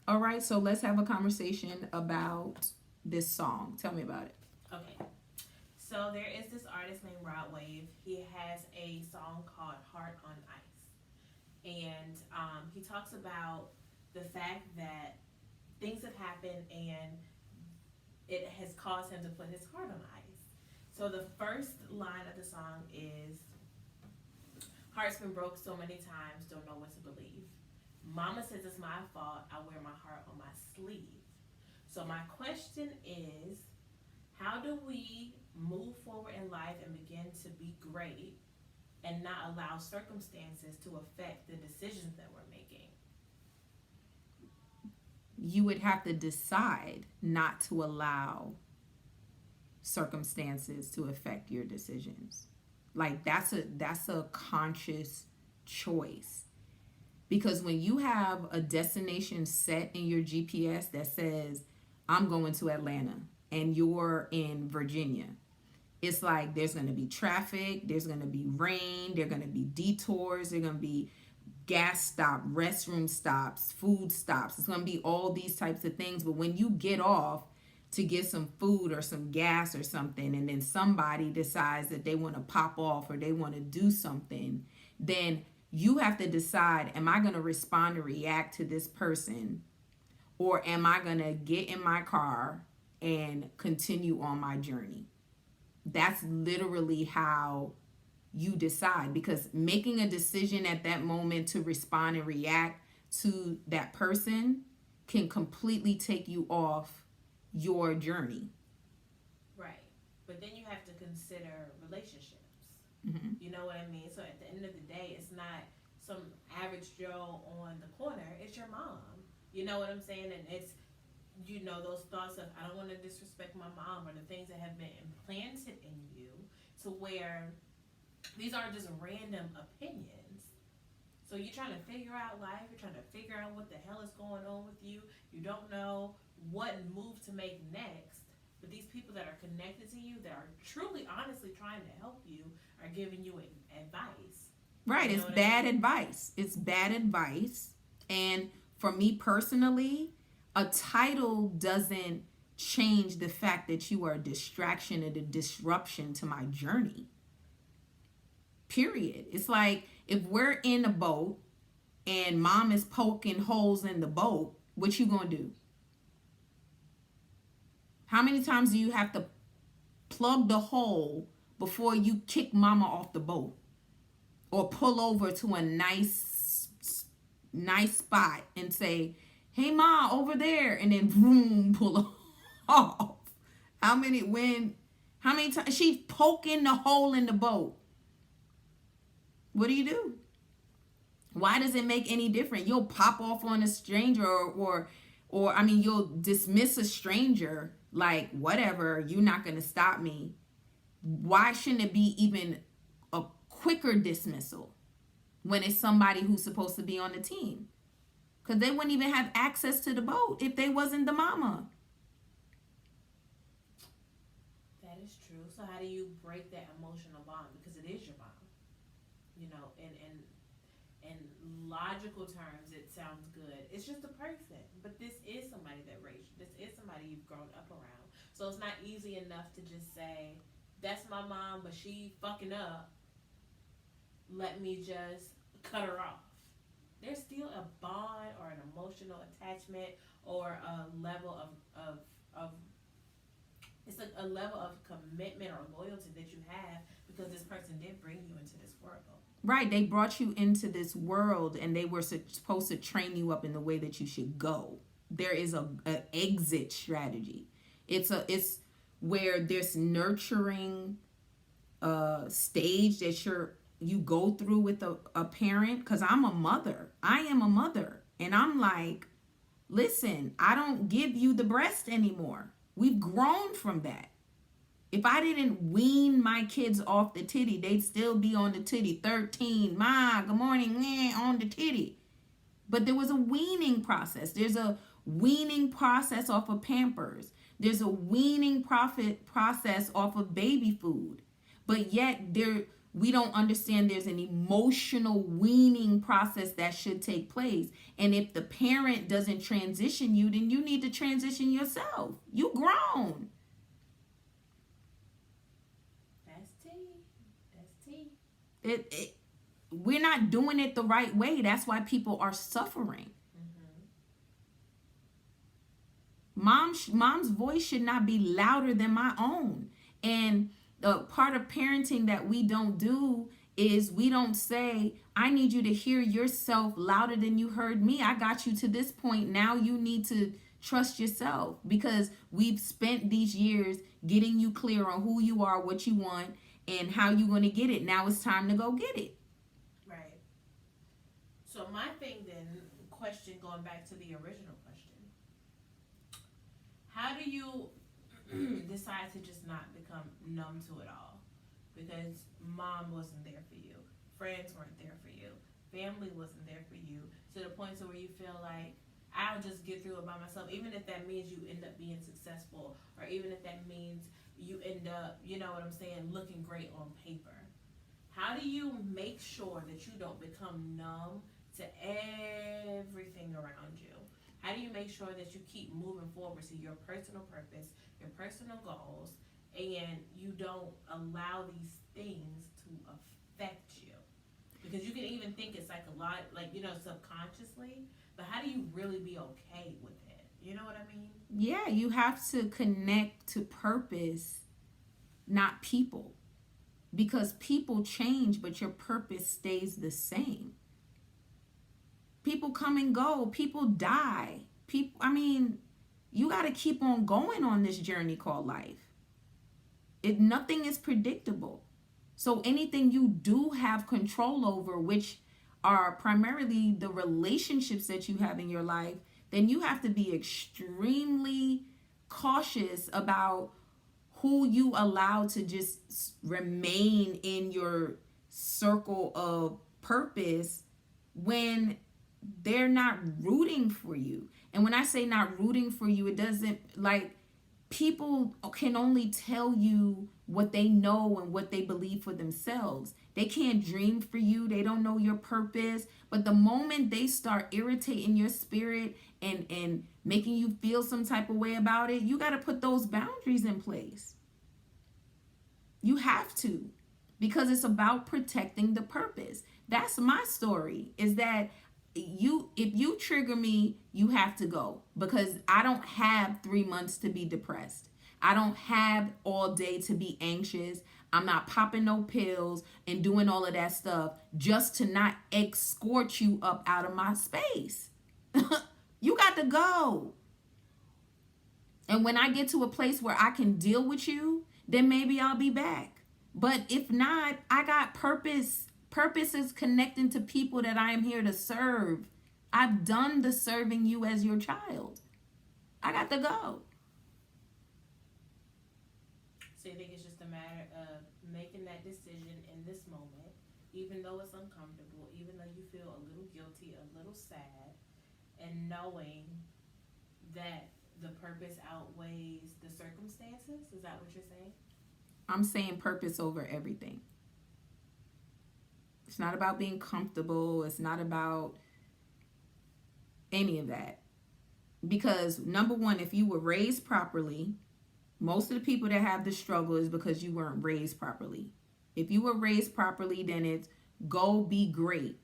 All right, so let's have a conversation about this song. Tell me about it. Okay. So there is this artist named Rod Wave. He has a song called Heart on Ice. And he talks about the fact that things have happened and it has caused him to put his heart on ice. So the first line of the song is, heart's been broke so many times, don't know what to believe. Mama says it's my fault, I wear my heart on my sleeve. So my question is, how do we move forward in life and begin to be great and not allow circumstances to affect the decisions that we're making? You would have to decide not to allow circumstances to affect your decisions. Like that's a conscious choice. Because when you have a destination set in your GPS that says I'm going to Atlanta and you're in Virginia, it's like there's going to be traffic, there's going to be rain, there's going to be detours, there's going to be gas stop, restroom stops, food stops. It's going to be all these types of things. But when you get off to get some food or some gas or something, and then somebody decides that they want to pop off or they want to do something, then you have to decide, am I going to respond or react to this person, or am I going to get in my car and continue on my journey? That's literally how you decide, because making a decision at that moment to respond and react to that person can completely take you off your journey. Right. But then you have to consider relationships. Mm-hmm. You know what I mean? So at the end of the day, it's not some average Joe on the corner, it's your mom. You know what I'm saying? And it's, those thoughts of, I don't want to disrespect my mom, or the things that have been implanted in you to where these aren't just random opinions. So you're trying to figure out life, you're trying to figure out what the hell is going on with you. You don't know what move to make next. But these people that are connected to you, that are truly, honestly trying to help you, are giving you advice. Right, You know it's what I bad mean? advice. It's bad advice. And for me personally, a title doesn't change the fact that you are a distraction and a disruption to my journey. Period. It's like if we're in a boat and mom is poking holes in the boat, what you gonna do? How many times do you have to plug the hole before you kick mama off the boat, or pull over to a nice spot and say, "Hey ma, over there," and then boom, pull off? How many when? How many times she's poking the hole in the boat? What do? Why does it make any difference? You'll pop off on a stranger, or I mean, you'll dismiss a stranger like whatever. You're not gonna stop me. Why shouldn't it be even a quicker dismissal when it's somebody who's supposed to be on the team? Because they wouldn't even have access to the boat if they wasn't the mama. That is true. So how do you break that emotional bond? Because it is your bond. In logical terms, it sounds good. It's just a person, but this is somebody that raised you. This is somebody you've grown up around. So it's not easy enough to just say, "That's my mom, but she fucking up. Let me just cut her off." There's still a bond or an emotional attachment or a level of it's a level of commitment or loyalty that you have because this person did bring you into this world. Right, they brought you into this world and they were supposed to train you up in the way that you should go. There is a exit strategy. It's where there's nurturing stage that you go through with a parent. Because I'm a mother, I am a mother, and I'm like, listen, I don't give you the breast anymore. We've grown from that. If I didn't wean my kids off the titty, they'd still be on the titty. 13, ma, good morning, on the titty. But there was a weaning process. There's a weaning process off of Pampers. There's a weaning process off of baby food. But yet we don't understand there's an emotional weaning process that should take place. And if the parent doesn't transition you, then you need to transition yourself. You grown. That's tea. That's tea. We're not doing it the right way. That's why people are suffering. Mom's voice should not be louder than my own. And the part of parenting that we don't do is we don't say, I need you to hear yourself louder than you heard me. I got you to this point. Now you need to trust yourself, because we've spent these years getting you clear on who you are, what you want, and how you're going to get it. Now it's time to go get it. Right. So my thing then, question going back to the original question, how do you decide to just not become numb to it all? Because mom wasn't there for you, friends weren't there for you, family wasn't there for you, to the point to where you feel like, I'll just get through it by myself, even if that means you end up being successful, or even if that means you end up, you know what I'm saying, looking great on paper. How do you make sure that you don't become numb to everything around you? How do you make sure that you keep moving forward to your personal purpose, your personal goals, and you don't allow these things to affect you? Because you can even think it's like a lot, like, you know, subconsciously, but how do you really be okay with it? You know what I mean? Yeah, you have to connect to purpose, not people. Because people change, but your purpose stays the same. People come and go. People die. You got to keep on going on this journey called life. Nothing is predictable. So anything you do have control over, which are primarily the relationships that you have in your life, then you have to be extremely cautious about who you allow to just remain in your circle of purpose when they're not rooting for you. And when I say not rooting for you, it doesn't, like, people can only tell you what they know and what they believe for themselves. They can't dream for you. They don't know your purpose. But the moment they start irritating your spirit and making you feel some type of way about it, you got to put those boundaries in place. You have to, because it's about protecting the purpose. That's my story, is that if you trigger me, you have to go, because I don't have 3 months to be depressed. I don't have all day to be anxious. I'm not popping no pills and doing all of that stuff just to not escort you up out of my space. You got to go. And when I get to a place where I can deal with you, then maybe I'll be back. But if not, I got purpose. Purpose is connecting to people that I am here to serve. I've done the serving you as your child. I got to go. So you think it's just a matter of making that decision in this moment, even though it's uncomfortable, even though you feel a little guilty, a little sad, and knowing that the purpose outweighs the circumstances? Is that what you're saying? I'm saying purpose over everything. It's not about being comfortable. It's not about any of that. Because number one, if you were raised properly, most of the people that have this struggle is because you weren't raised properly. If you were raised properly, then it's go be great.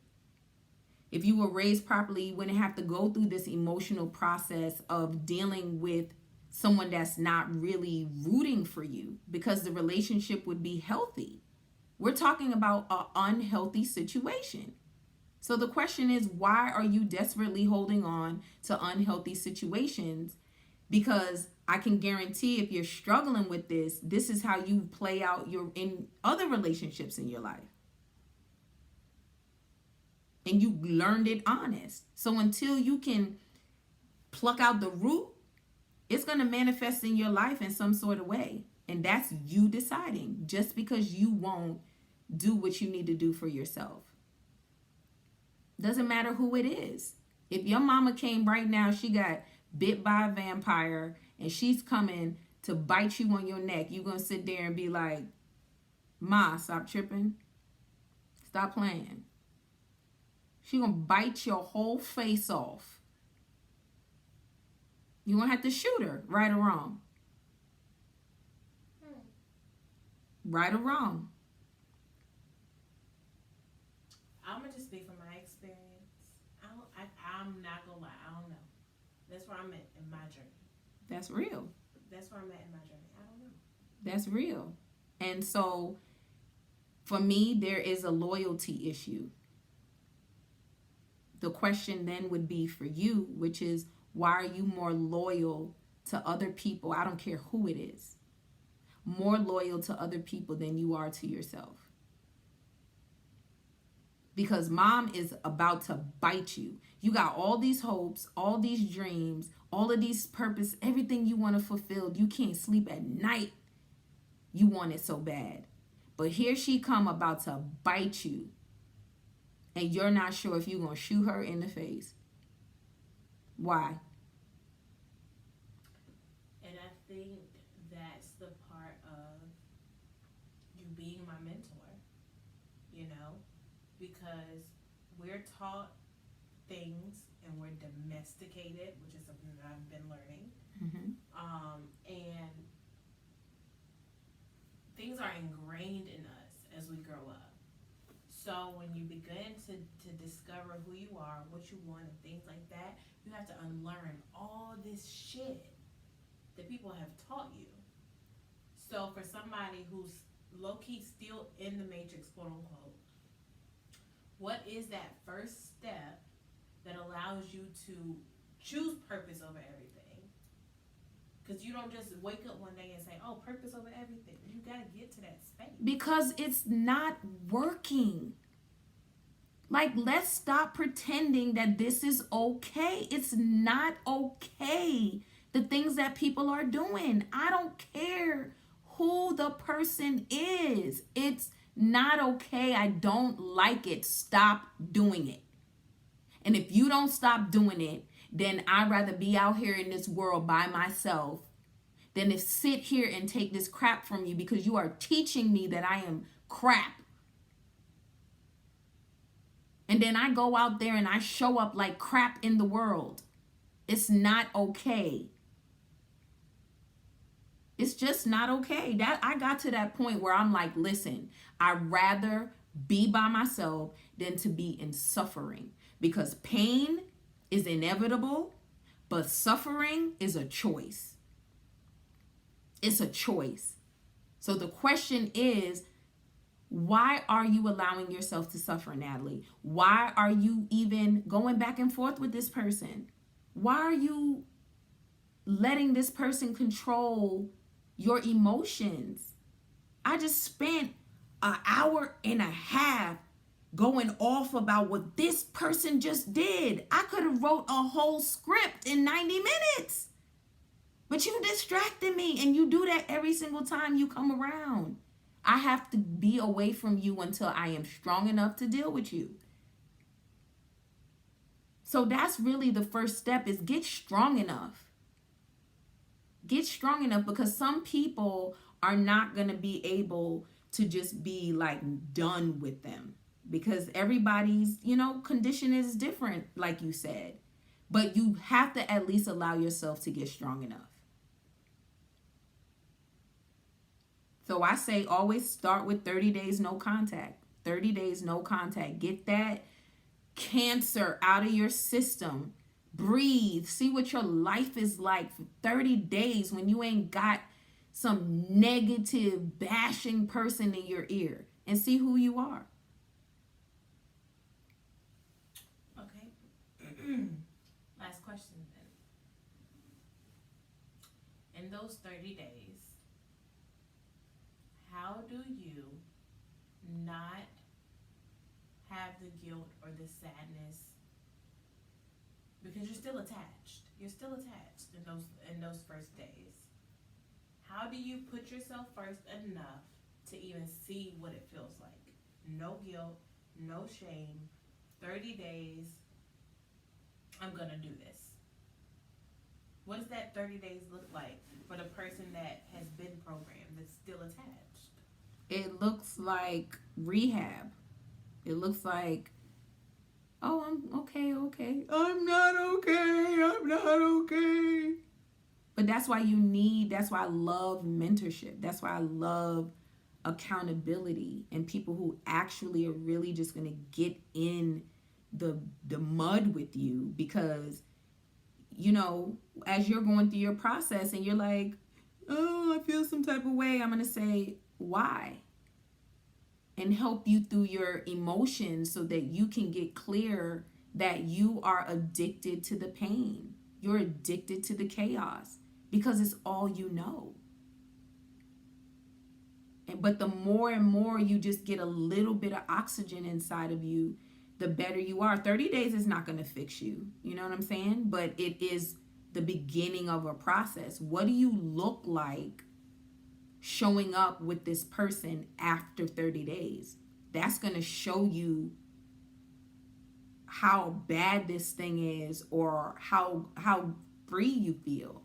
If you were raised properly, you wouldn't have to go through this emotional process of dealing with someone that's not really rooting for you, because the relationship would be healthy. We're talking about an unhealthy situation. So the question is, why are you desperately holding on to unhealthy situations? Because I can guarantee if you're struggling with this is how you play out in other relationships in your life. And you learned it honest. So until you can pluck out the root, it's going to manifest in your life in some sort of way. And that's you deciding, just because you won't do what you need to do for yourself. Doesn't matter who it is. If your mama came right now, she got bit by a vampire and she's coming to bite you on your neck, you going to sit there and be like, Ma, stop tripping? Stop playing. She gonna bite your whole face off. You gonna have to shoot her, right or wrong. Right or wrong. I'm gonna just speak from my experience. I'm not gonna lie. I don't know. That's where I'm at in my journey. That's real. That's where I'm at in my journey. I don't know. That's real. And so, for me, there is a loyalty issue. The question then would be for you, which is, why are you more loyal to other people? I don't care who it is. More loyal to other people than you are to yourself. Because mom is about to bite you. You got all these hopes, all these dreams, all of these purpose, everything you want to fulfill. You can't sleep at night. You want it so bad. But here she come about to bite you. And you're not sure if you're going to shoot her in the face. Why? And I think that's the part of you being my mentor, you know, because we're taught things and we're domesticated, which is something that I've been learning. Mm-hmm. And things are ingrained in us as we grow up. So when you begin to discover who you are, what you want, and things like that, you have to unlearn all this shit that people have taught you. So for somebody who's low-key still in the matrix, quote unquote, what is that first step that allows you to choose purpose over everything? Because you don't just wake up one day and say, oh, purpose over everything. You got to get to that space. Because it's not working. Like, let's stop pretending that this is okay. It's not okay. The things that people are doing. I don't care who the person is. It's not okay. I don't like it. Stop doing it. And if you don't stop doing it, then I'd rather be out here in this world by myself than to sit here and take this crap from you, because you are teaching me that I am crap. And then I go out there and I show up like crap in the world. It's not okay. It's just not okay. That I got to that point where I'm like, listen, I'd rather be by myself than to be in suffering, because pain is inevitable, but suffering is a choice. It's a choice. So the question is, why are you allowing yourself to suffer, Natalie? Why are you even going back and forth with this person? Why are you letting this person control your emotions? I just spent an hour and a half going off about what this person just did. I could have wrote a whole script in 90 minutes. But you distracted me, and you do that every single time you come around. I have to be away from you until I am strong enough to deal with you. So that's really the first step, is get strong enough. Get strong enough, because some people are not going to be able to just be like done with them, because everybody's, condition is different, like you said. But you have to at least allow yourself to get strong enough. So I say always start with 30 days no contact. 30 days no contact. Get that cancer out of your system. Breathe. See what your life is like for 30 days when you ain't got some negative bashing person in your ear, and see who you are. Okay. Last question then. In those 30 days, how do you not have the guilt or the sadness, because you're still attached? You're still attached in those first days. How do you put yourself first enough to even see what it feels like? No guilt, no shame. 30 days, I'm gonna do this. What does that 30 days look like for the person that has been programmed, that's still attached? It looks like rehab. It looks like, oh, I'm okay, okay. I'm not okay. I'm not okay. But that's why that's why I love mentorship. That's why I love accountability and people who actually are really just going to get in the mud with you, because as you're going through your process and you're like, oh, I feel some type of way, I'm going to say why and help you through your emotions so that you can get clear that you are addicted to the pain. You're addicted to the chaos because it's all you know. But the more and more you just get a little bit of oxygen inside of you, the better you are. 30 days is not going to fix you. You know what I'm saying? But it is the beginning of a process. What do you look like showing up with this person after 30 days? That's going to show you how bad this thing is, or how free you feel.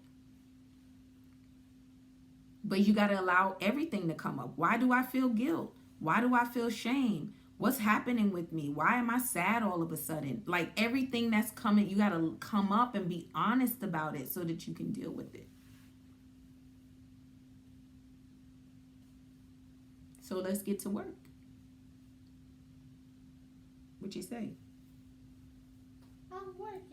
But you got to allow everything to come up. Why do I feel guilt? Why do I feel shame? What's happening with me? Why am I sad all of a sudden? Like, everything that's coming, you got to come up and be honest about it so that you can deal with it. So let's get to work. What you say? I'm working.